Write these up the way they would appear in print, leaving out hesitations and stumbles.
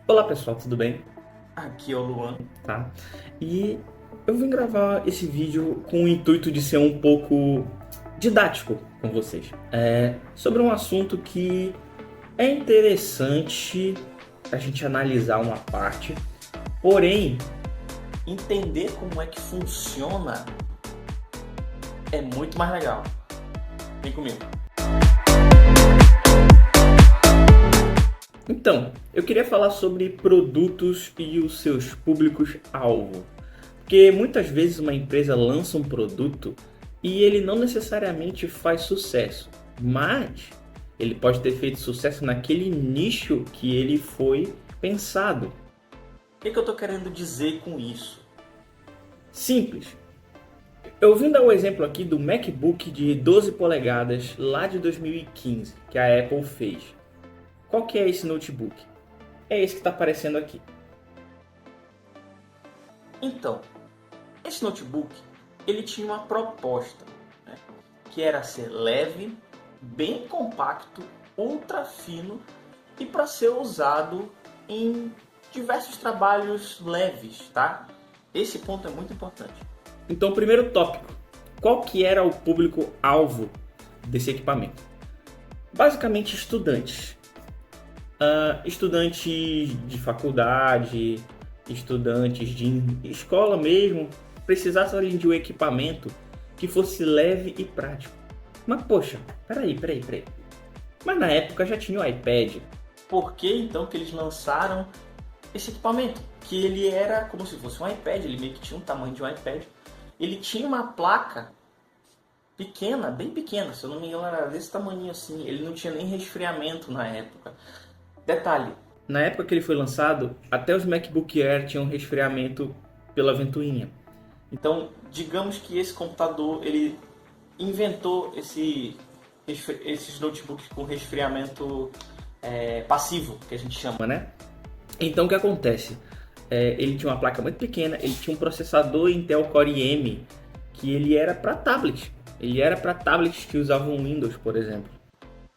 Olá pessoal, tudo bem? Aqui é o Luan. Tá? E eu vim gravar esse vídeo com o intuito de ser um pouco didático com vocês. Sobre um assunto que é interessante a gente analisar uma parte, porém, Entender como é que funciona é muito mais legal. Vem comigo. então, eu queria falar sobre produtos e os seus públicos-alvo. Porque muitas vezes uma empresa lança um produto e ele não necessariamente faz sucesso, mas ele pode ter feito sucesso naquele nicho que ele foi pensado. O que eu estou querendo dizer com isso? Simples. Eu vim dar o exemplo aqui do MacBook de 12 polegadas lá de 2015 que a Apple fez. Qual que é esse notebook? É esse que está aparecendo aqui. Então, esse notebook ele tinha uma proposta, né, que era ser leve, bem compacto, ultra fino e para ser usado em diversos trabalhos leves, tá? Esse ponto é muito importante. Então, primeiro tópico. Qual que era o público-alvo desse equipamento? Basicamente estudantes. Estudantes de faculdade, estudantes de escola mesmo, precisassem de um equipamento que fosse leve e prático. Mas poxa, peraí. Mas na época já tinha o iPad. Por que então que eles lançaram esse equipamento? Que ele era como se fosse um iPad, ele meio que tinha um tamanho de um iPad. Ele tinha uma placa pequena, bem pequena, se eu não me engano era desse tamanho assim. Ele não tinha nem resfriamento na época. Detalhe, Na época que ele foi lançado, até os MacBook Air tinham resfriamento pela ventoinha. então digamos que esse computador ele inventou esses notebooks com resfriamento passivo, que a gente chama. Né? Então o que acontece? Ele tinha uma placa muito pequena, ele tinha um processador Intel Core M que ele era para tablet. Ele era para tablets que usavam Windows, por exemplo.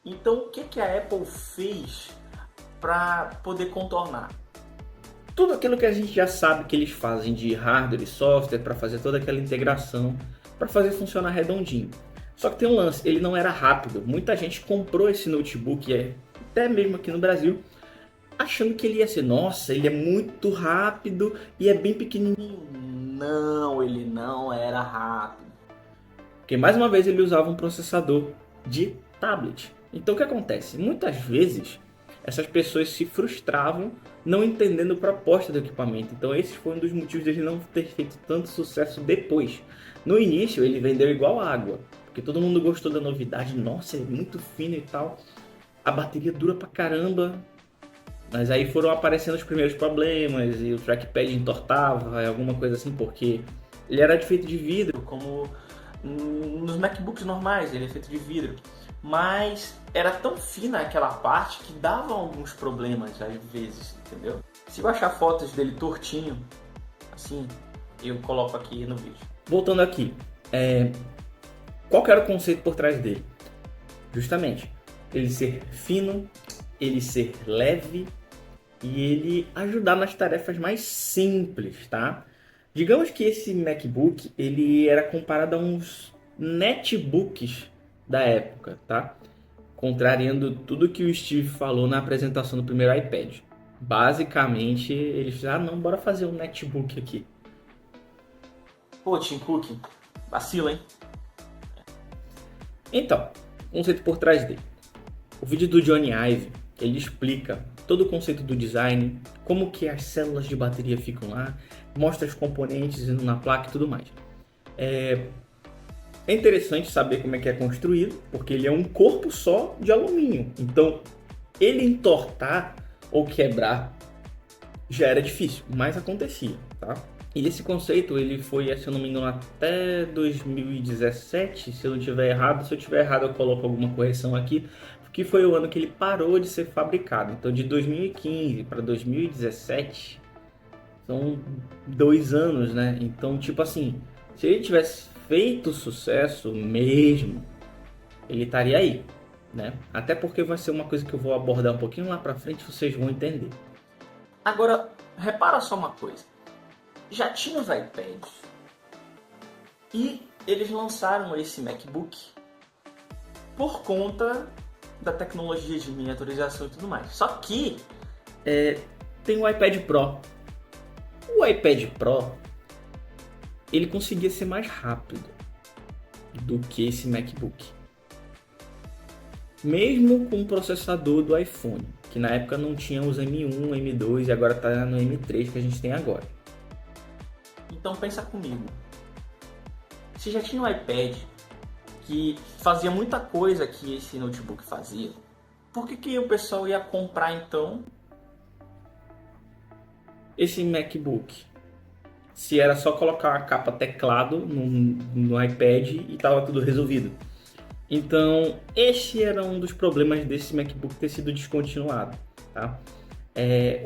Então o que, que a Apple fez para poder contornar? Tudo aquilo que a gente já sabe que eles fazem de hardware e software para fazer toda aquela integração, para fazer funcionar redondinho. Só que tem um lance, ele não era rápido. Muita gente comprou esse notebook, até mesmo aqui no Brasil, achando que ele ia ser, nossa, ele é muito rápido e é bem pequenininho. Não, ele não era rápido. Porque mais uma vez ele usava um processador de tablet. Então o que acontece? Muitas vezes essas pessoas se frustravam não entendendo a proposta do equipamento. Então esse foi um dos motivos dele não ter feito tanto sucesso depois. No início ele vendeu igual água, porque todo mundo gostou da novidade. Nossa, é muito fino e tal. A bateria dura pra caramba. Mas aí foram aparecendo os primeiros problemas e o trackpad entortava, alguma coisa assim, porque ele era feito de vidro. Como nos MacBooks normais, ele é feito de vidro. Mas era tão fina aquela parte que dava alguns problemas às vezes, entendeu? Se eu achar fotos dele tortinho, assim, eu coloco aqui no vídeo. Voltando aqui, qual que era o conceito por trás dele? Justamente, ele ser fino, ele ser leve e ele ajudar nas tarefas mais simples, tá? Digamos que esse MacBook ele era comparado a uns netbooks da época, tá? Contrariando tudo que o Steve falou na apresentação do primeiro iPad. Basicamente, eles fizeram, não, bora fazer um netbook aqui. Pô, Tim Cook, vacila, hein? Então, o conceito por trás dele. O vídeo do Johnny Ive, ele explica todo o conceito do design, como que as células de bateria ficam lá, mostra os componentes indo na placa e tudo mais. É interessante saber como é que é construído, porque ele é um corpo só de alumínio. Então, ele entortar ou quebrar já era difícil, mas acontecia, tá? E esse conceito ele foi, se eu não me engano, até 2017, se eu não tiver errado. Se eu tiver errado, eu coloco alguma correção aqui, que foi o ano que ele parou de ser fabricado. Então, de 2015 para 2017, são 2 anos, né? Então, tipo assim, se ele tivesse feito sucesso mesmo, ele estaria aí, né? Até porque vai ser uma coisa que eu vou abordar um pouquinho lá para frente, vocês vão entender. Agora, repara só uma coisa. Já tinha os iPads e eles lançaram esse MacBook por conta da tecnologia de miniaturização e tudo mais. Só que tem o iPad Pro. O iPad Pro, ele conseguia ser mais rápido do que esse MacBook. Mesmo com o processador do iPhone, que na época não tinha os M1, M2 e agora está no M3 que a gente tem agora. Então pensa comigo. Se já tinha um iPad que fazia muita coisa que esse notebook fazia, por que o pessoal ia comprar então esse MacBook? Se era só colocar a capa teclado no iPad e estava tudo resolvido. Então, esse era um dos problemas desse MacBook ter sido descontinuado, tá?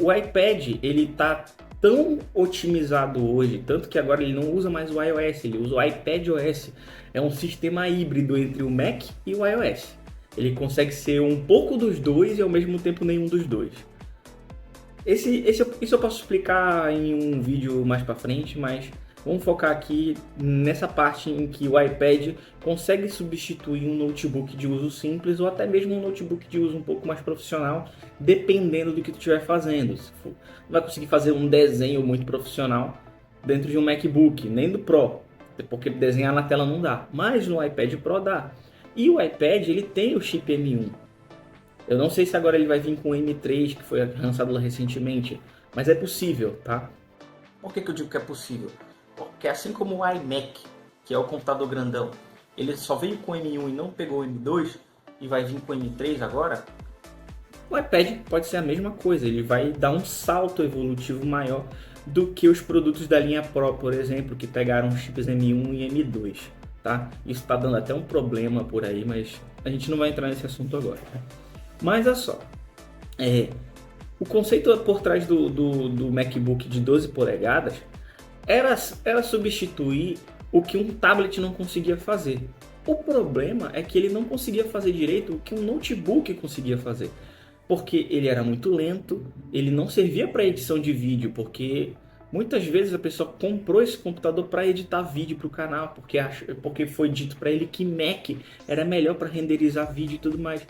O iPad, ele tá tão otimizado hoje, tanto que agora ele não usa mais o iOS, ele usa o iPadOS. É um sistema híbrido entre o Mac e o iOS. Ele consegue ser um pouco dos dois e ao mesmo tempo nenhum dos dois. Isso eu posso explicar em um vídeo mais para frente, mas vamos focar aqui nessa parte em que o iPad consegue substituir um notebook de uso simples ou até mesmo um notebook de uso um pouco mais profissional, dependendo do que tu estiver fazendo. Não vai conseguir fazer um desenho muito profissional dentro de um MacBook, nem do Pro, porque desenhar na tela não dá, mas no iPad Pro dá. E o iPad, ele tem o chip M1. Eu não sei se agora ele vai vir com o M3, que foi lançado recentemente, mas é possível, tá? Por que eu digo que é possível? Porque assim como o iMac, que é o computador grandão, ele só veio com o M1 e não pegou o M2 e vai vir com o M3 agora, o iPad pode ser a mesma coisa, ele vai dar um salto evolutivo maior do que os produtos da linha Pro, por exemplo, que pegaram chips M1 e M2, tá? Isso está dando até um problema por aí, mas a gente não vai entrar nesse assunto agora, tá? Mas olha só, o conceito por trás do MacBook de 12 polegadas era substituir o que um tablet não conseguia fazer. O problema é que ele não conseguia fazer direito o que um notebook conseguia fazer, porque ele era muito lento, ele não servia para edição de vídeo, porque muitas vezes a pessoa comprou esse computador para editar vídeo para o canal, porque foi dito para ele que Mac era melhor para renderizar vídeo e tudo mais.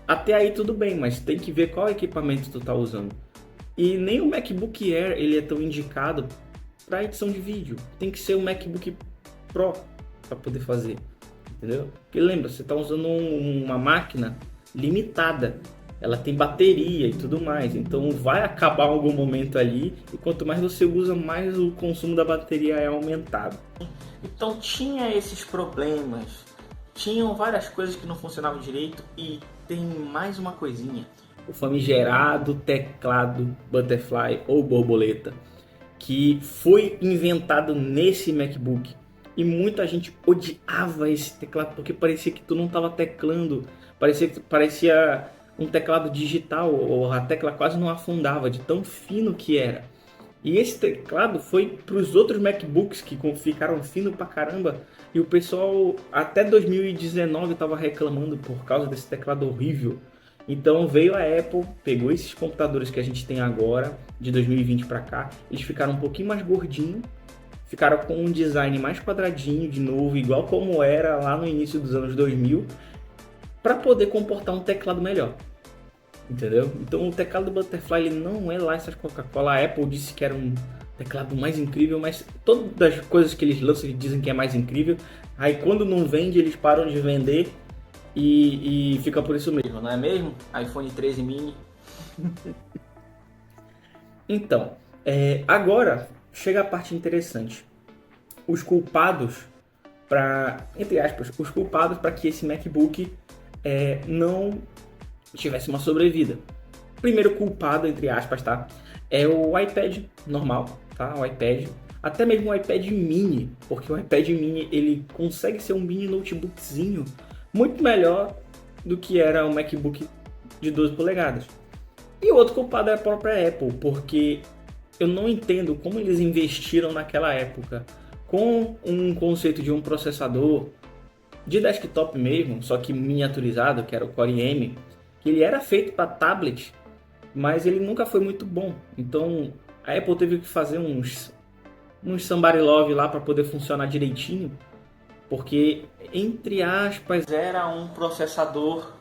Até aí tudo bem, mas tem que ver qual equipamento tu tá usando. E nem o MacBook Air ele é tão indicado para edição de vídeo. Tem que ser o MacBook Pro para poder fazer, entendeu? Porque lembra, você tá usando uma máquina limitada. Ela tem bateria e tudo mais, então vai acabar em algum momento ali. E quanto mais você usa, mais o consumo da bateria é aumentado. Então tinha esses problemas. Tinham várias coisas que não funcionavam direito e tem mais uma coisinha. O famigerado teclado Butterfly ou borboleta, que foi inventado nesse MacBook. E muita gente odiava esse teclado porque parecia que tu não estava teclando, parecia um teclado digital, ou a tecla quase não afundava de tão fino que era. E esse teclado foi para os outros MacBooks que ficaram fino pra caramba. E o pessoal até 2019 estava reclamando por causa desse teclado horrível. Então veio a Apple, pegou esses computadores que a gente tem agora, de 2020 para cá. Eles ficaram um pouquinho mais gordinhos, ficaram com um design mais quadradinho de novo, igual como era lá no início dos anos 2000, para poder comportar um teclado melhor. Entendeu? Então o teclado do Butterfly ele não é lá essas Coca-Cola. A Apple disse que era um teclado mais incrível, mas todas as coisas que eles lançam eles dizem que é mais incrível. Aí quando não vende, eles param de vender e fica por isso mesmo, não é mesmo? iPhone 13 mini. Então, agora chega a parte interessante. Os culpados entre aspas, os culpados para que esse MacBook não tivesse uma sobrevida. Primeiro culpado, entre aspas, tá? É o iPad normal, tá? O iPad, até mesmo o iPad mini, porque o iPad mini ele consegue ser um mini notebookzinho muito melhor do que era o MacBook de 12 polegadas. E o outro culpado é a própria Apple, porque eu não entendo como eles investiram naquela época com um conceito de um processador de desktop mesmo, só que miniaturizado, que era o Core M, que ele era feito para tablet, mas ele nunca foi muito bom. Então a Apple teve que fazer uns somebody love lá para poder funcionar direitinho, porque, entre aspas, era um processador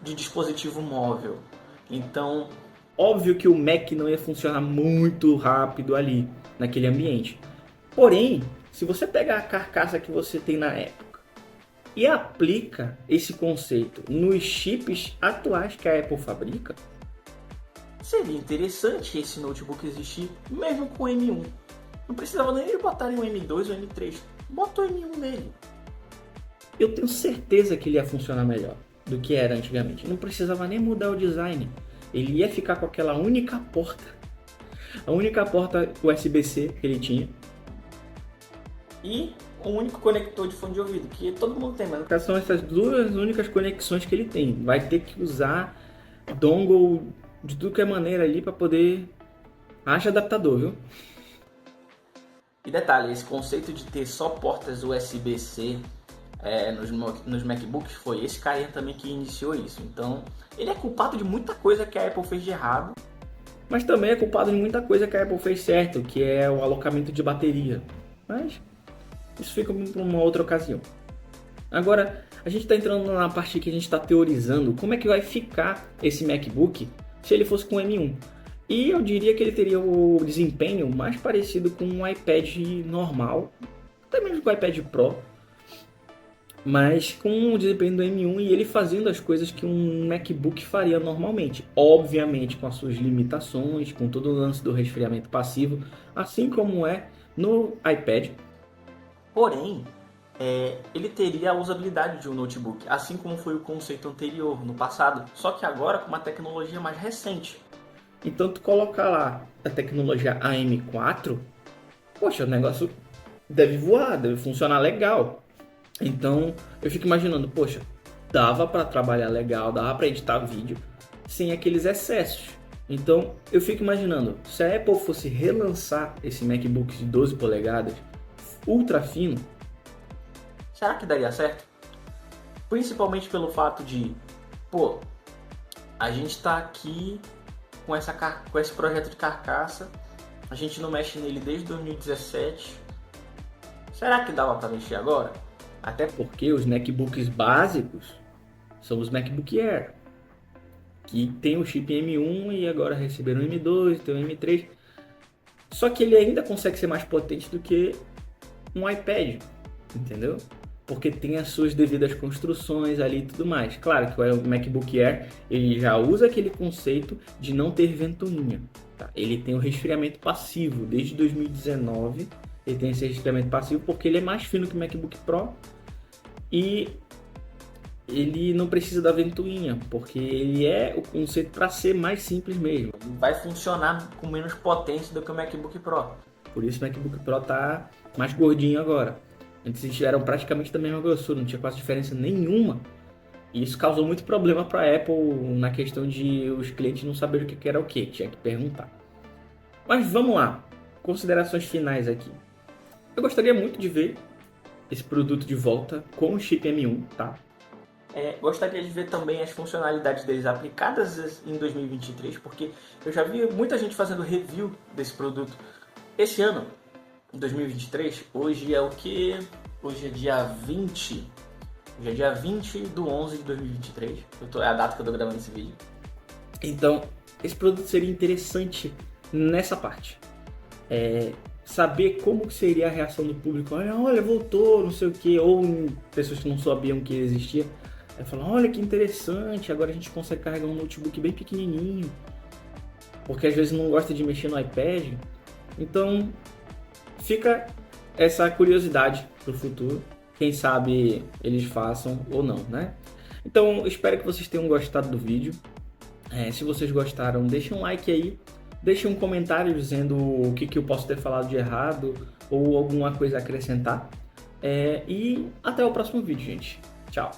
de dispositivo móvel. Então, óbvio que o Mac não ia funcionar muito rápido ali, naquele ambiente. Porém, se você pegar a carcaça que você tem na época e aplica esse conceito nos chips atuais que a Apple fabrica, seria interessante esse notebook existir mesmo com M1. Não precisava nem ele botar em um M2 ou M3. Bota o M1 nele. eu tenho certeza que ele ia funcionar melhor do que era antigamente. Não precisava nem mudar o design. Ele ia ficar com aquela única porta. A única porta USB-C que ele tinha. E o único conector de fone de ouvido, que todo mundo tem, mas São essas duas únicas conexões que ele tem. Vai ter que usar dongle de tudo que é maneira ali para poder... Haja adaptador, viu? E detalhe, esse conceito de ter só portas USB-C nos MacBooks foi esse carinha também que iniciou isso. Então, ele é culpado de muita coisa que a Apple fez de errado. Mas também é culpado de muita coisa que a Apple fez certo, que é o alocamento de bateria. Mas isso fica para uma outra ocasião. Agora, a gente está entrando na parte que a gente está teorizando como é que vai ficar esse MacBook se ele fosse com M1. E eu diria que ele teria o desempenho mais parecido com um iPad normal, até mesmo com o iPad Pro, mas com o desempenho do M1 e ele fazendo as coisas que um MacBook faria normalmente. Obviamente com as suas limitações, com todo o lance do resfriamento passivo, assim como é no iPad. Porém, ele teria a usabilidade de um notebook, assim como foi o conceito anterior, no passado, só que agora com uma tecnologia mais recente. Então tu colocar lá a tecnologia AM4, poxa, o negócio deve voar, deve funcionar legal. Então eu fico imaginando, poxa, dava para trabalhar legal, dava para editar vídeo sem aqueles excessos. Então eu fico imaginando, se a Apple fosse relançar esse MacBook de 12 polegadas, ultra fino, será que daria certo? Principalmente pelo fato de, a gente está aqui com esse projeto de carcaça, a gente não mexe nele desde 2017. Será que dava para mexer agora? Até porque os MacBooks básicos são os MacBook Air, que tem o chip M1 e agora receberam o M2, tem o M3. Só que ele ainda consegue ser mais potente do que um iPad, entendeu? Porque tem as suas devidas construções ali e tudo mais. Claro que o MacBook Air ele já usa aquele conceito de não ter ventoinha. Tá? Ele tem o resfriamento passivo. Desde 2019 ele tem esse resfriamento passivo porque ele é mais fino que o MacBook Pro e ele não precisa da ventoinha, porque ele é o conceito para ser mais simples mesmo. Vai funcionar com menos potência do que o MacBook Pro. Por isso o MacBook Pro tá mais gordinho agora. Antes eles eram praticamente da mesma grossura, não tinha quase diferença nenhuma. E isso causou muito problema para a Apple na questão de os clientes não saberem o que era o que, tinha que perguntar. Mas vamos lá, considerações finais aqui. Eu gostaria muito de ver esse produto de volta com o chip M1, tá? Gostaria de ver também as funcionalidades deles aplicadas em 2023, porque eu já vi muita gente fazendo review desse produto esse ano. Em 2023, hoje é o que? Hoje é dia 20. Hoje é dia 20 do 11 de 2023. É a data que eu tô gravando esse vídeo. Então, esse produto seria interessante nessa parte. Saber como seria a reação do público. Olha, voltou, não sei o que. Ou pessoas que não sabiam que existia. Aí falam, olha que interessante, agora a gente consegue carregar um notebook bem pequenininho. Porque às vezes não gosta de mexer no iPad. Então... fica essa curiosidade para o futuro. Quem sabe eles façam ou não, né? Então, espero que vocês tenham gostado do vídeo. Se vocês gostaram, deixem um like aí. Deixem um comentário dizendo o que eu posso ter falado de errado ou alguma coisa a acrescentar. E até o próximo vídeo, gente. Tchau!